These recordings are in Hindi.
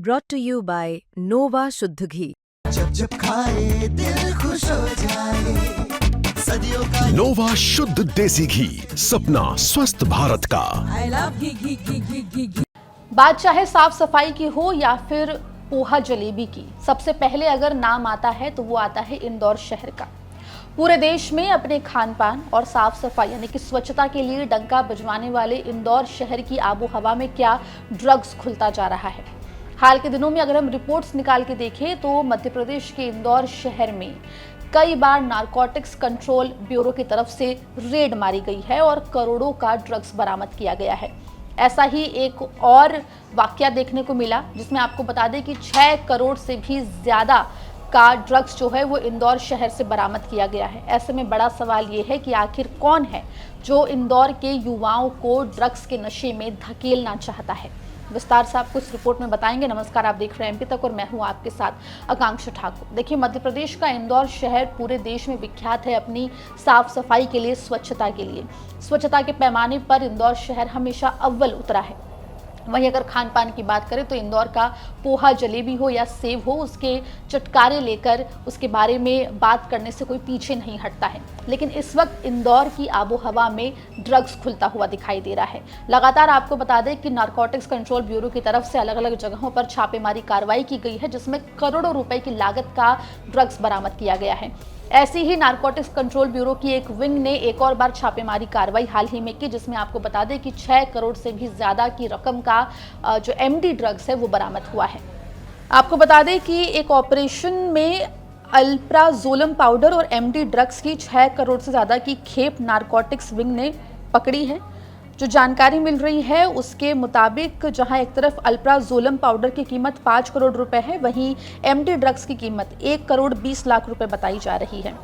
brought to you by Nova शुद्ध घी। जब जब खाए दिल खुश हो जाए, सदियों का नोवा शुद्ध देसी घी, सपना स्वस्थ भारत का। I love घी घी घी घी घी घी। बात चाहे साफ सफाई की हो या फिर पोहा जलेबी की, सबसे पहले अगर नाम आता है तो वो आता है इंदौर शहर का। पूरे देश में अपने खान पान और साफ सफाई यानी कि स्वच्छता के लिए डंका बजवाने वाले इंदौर शहर की आबो हवा में क्या ड्रग्स खुलता जा रहा है। हाल के दिनों में अगर हम रिपोर्ट्स निकाल के देखें तो मध्य प्रदेश के इंदौर शहर में कई बार नारकोटिक्स कंट्रोल ब्यूरो की तरफ से रेड मारी गई है और करोड़ों का ड्रग्स बरामद किया गया है। ऐसा ही एक और वाकया देखने को मिला जिसमें आपको बता दें कि 6 करोड़ से भी ज्यादा का ड्रग्स जो है वो इंदौर शहर से बरामद किया गया है। ऐसे में बड़ा सवाल ये है कि आखिर कौन है जो इंदौर के युवाओं को ड्रग्स के नशे में धकेलना चाहता है। विस्तार से आपको इस रिपोर्ट में बताएंगे। नमस्कार, आप देख रहे हैं एमपी तक और मैं हूं आपके साथ आकांक्षा ठाकुर। देखिए, मध्य प्रदेश का इंदौर शहर पूरे देश में विख्यात है अपनी साफ सफाई के लिए, स्वच्छता के लिए। स्वच्छता के पैमाने पर इंदौर शहर हमेशा अव्वल उतरा है। वहीं अगर खान पान की बात करें तो इंदौर का पोहा जलेबी हो या सेव हो, उसके चटकारे लेकर उसके बारे में बात करने से कोई पीछे नहीं हटता है। लेकिन इस वक्त इंदौर की आबो हवा में ड्रग्स खुलता हुआ दिखाई दे रहा है। लगातार आपको बता दें कि नारकोटिक्स कंट्रोल ब्यूरो की तरफ से अलग अलग जगहों पर छापेमारी कार्रवाई की गई है जिसमें करोड़ों रुपए की लागत का ड्रग्स बरामद किया गया है। ऐसी ही नारकोटिक्स कंट्रोल ब्यूरो की एक विंग ने एक और बार छापेमारी कार्रवाई हाल ही में की जिसमें आपको बता दें कि 6 करोड़ से भी ज्यादा की रकम का जो एमडी ड्रग्स है वो बरामद हुआ है। आपको बता दें कि एक ऑपरेशन में अल्प्राजोलम पाउडर और एमडी ड्रग्स की 6 करोड़ से ज्यादा की खेप नारकोटिक्स विंग ने पकड़ी है। जो जानकारी मिल रही है उसके मुताबिक जहां एक तरफ अल्प्राजोलम पाउडर की कीमत 5 करोड़ रुपए है, वहीं एमडी ड्रग्स की कीमत 1 करोड़ 20 लाख रुपए बताई जा रही है।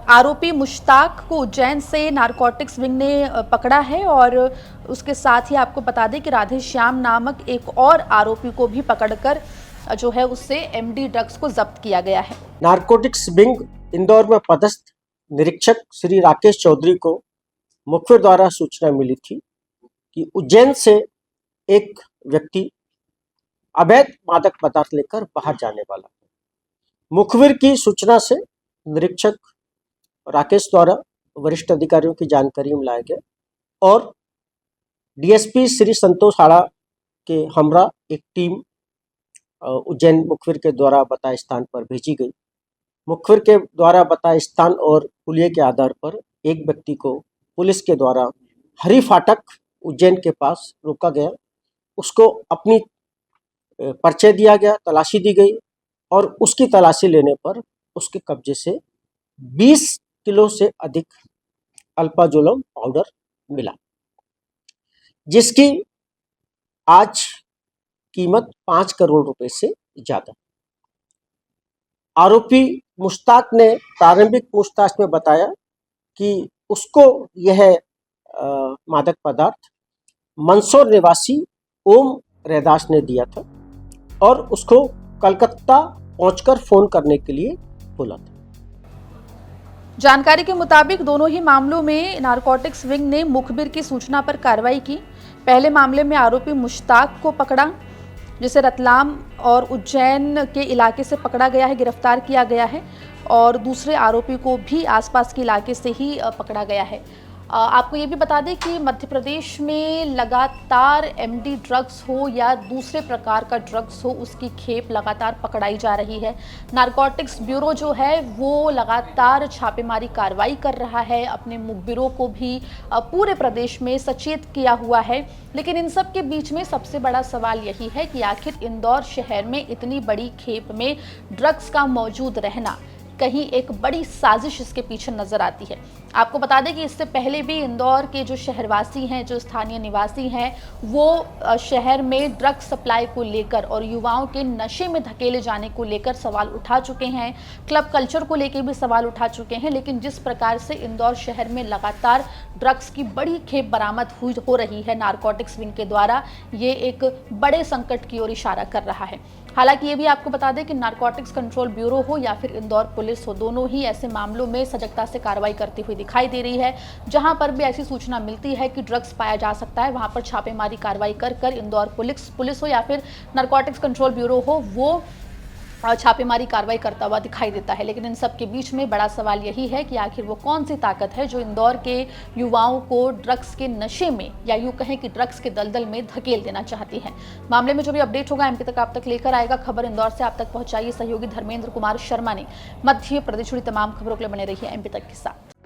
आरोपी मुश्ताक को उज्जैन से नारकोटिक्स विंग ने पकड़ा है और उसके साथ ही आपको बता दें कि राधे श्याम नामक एक और आरोपी को भी पकड़कर जो है उससे एमडी ड्रग्स को जब्त किया गया है। नारकोटिक्स विंग इंदौर में पदस्थ निरीक्षक श्री राकेश चौधरी को मुखबिर द्वारा सूचना मिली थी कि उज्जैन से एक व्यक्ति अवैध मादक पदार्थ लेकर बाहर जाने वाला है। मुखबिर की सूचना से निरीक्षक राकेश द्वारा वरिष्ठ अधिकारियों की जानकारी में लाया गया और डीएसपी श्री संतोष आड़ा के हमरा एक टीम उज्जैन मुखबिर के द्वारा बताए स्थान पर भेजी गई। मुखबिर के द्वारा बताए स्थान और हुलिये के आधार पर एक व्यक्ति को पुलिस के द्वारा हरी फाटक उज्जैन के पास रोका गया। उसको अपनी परिचय दिया गया, तलाशी दी गई और उसकी तलाशी लेने पर उसके कब्जे से 20 किलो से अधिक अल्प्राजोलम पाउडर मिला, जिसकी आज कीमत 5 करोड़ रुपए से ज्यादा। आरोपी मुश्ताक ने प्रारंभिक पूछताछ में बताया कि उसको यह मादक पदार्थ मंदसौर निवासी ओम रैदास ने दिया था और उसको कलकत्ता पहुंचकर फोन करने के लिए बोला था। जानकारी के मुताबिक दोनों ही मामलों में नारकोटिक्स विंग ने मुखबिर की सूचना पर कार्रवाई की। पहले मामले में आरोपी मुश्ताक को पकड़ा जिसे रतलाम और उज्जैन के इलाके से पकड़ा गया है, गिरफ्तार किया गया है और दूसरे आरोपी को भी आसपास के इलाके से ही पकड़ा गया है। आपको ये भी बता दें कि मध्य प्रदेश में लगातार एमडी ड्रग्स हो या दूसरे प्रकार का ड्रग्स हो, उसकी खेप लगातार पकड़ाई जा रही है। नारकोटिक्स ब्यूरो जो है वो लगातार छापेमारी कार्रवाई कर रहा है, अपने मुखबिरों को भी पूरे प्रदेश में सचेत किया हुआ है। लेकिन इन सब के बीच में सबसे बड़ा सवाल यही है कि आखिर इंदौर शहर में इतनी बड़ी खेप में ड्रग्स का मौजूद रहना कहीं एक बड़ी साजिश इसके पीछे नजर आती है। आपको बता दें कि इससे पहले भी इंदौर के जो शहरवासी हैं, जो स्थानीय निवासी हैं, वो शहर में ड्रग सप्लाई को लेकर और युवाओं के नशे में धकेले जाने को लेकर सवाल उठा चुके हैं। क्लब कल्चर को लेकर भी सवाल उठा चुके हैं। लेकिन जिस प्रकार से इंदौर शहर में लगातार ड्रग्स की बड़ी खेप बरामद हो रही है नारकोटिक्स विंग के द्वारा, ये एक बड़े संकट की ओर इशारा कर रहा है। हालांकि ये भी आपको बता दें कि नारकोटिक्स कंट्रोल ब्यूरो हो या फिर इंदौर पुलिस पुलिस हो, दोनों ही ऐसे मामलों में सजगता से कार्रवाई करती हुई दिखाई दे रही है। जहां पर भी ऐसी सूचना मिलती है कि ड्रग्स पाया जा सकता है, वहां पर छापेमारी कार्रवाई कर इंदौर पुलिस हो या फिर नारकोटिक्स कंट्रोल ब्यूरो हो, वो छापेमारी कार्रवाई करता हुआ दिखाई देता है। लेकिन इन सब के बीच में बड़ा सवाल यही है कि आखिर वो कौन सी ताकत है जो इंदौर के युवाओं को ड्रग्स के नशे में, या यूं कहें कि ड्रग्स के दलदल में धकेल देना चाहती है। मामले में जो भी अपडेट होगा एमपी तक आप तक लेकर आएगा। खबर इंदौर से आप तक पहुंचाई सहयोगी धर्मेंद्र कुमार शर्मा ने। मध्य प्रदेश जुड़ी तमाम खबरों के लिए बने रहिए एमपी तक के साथ।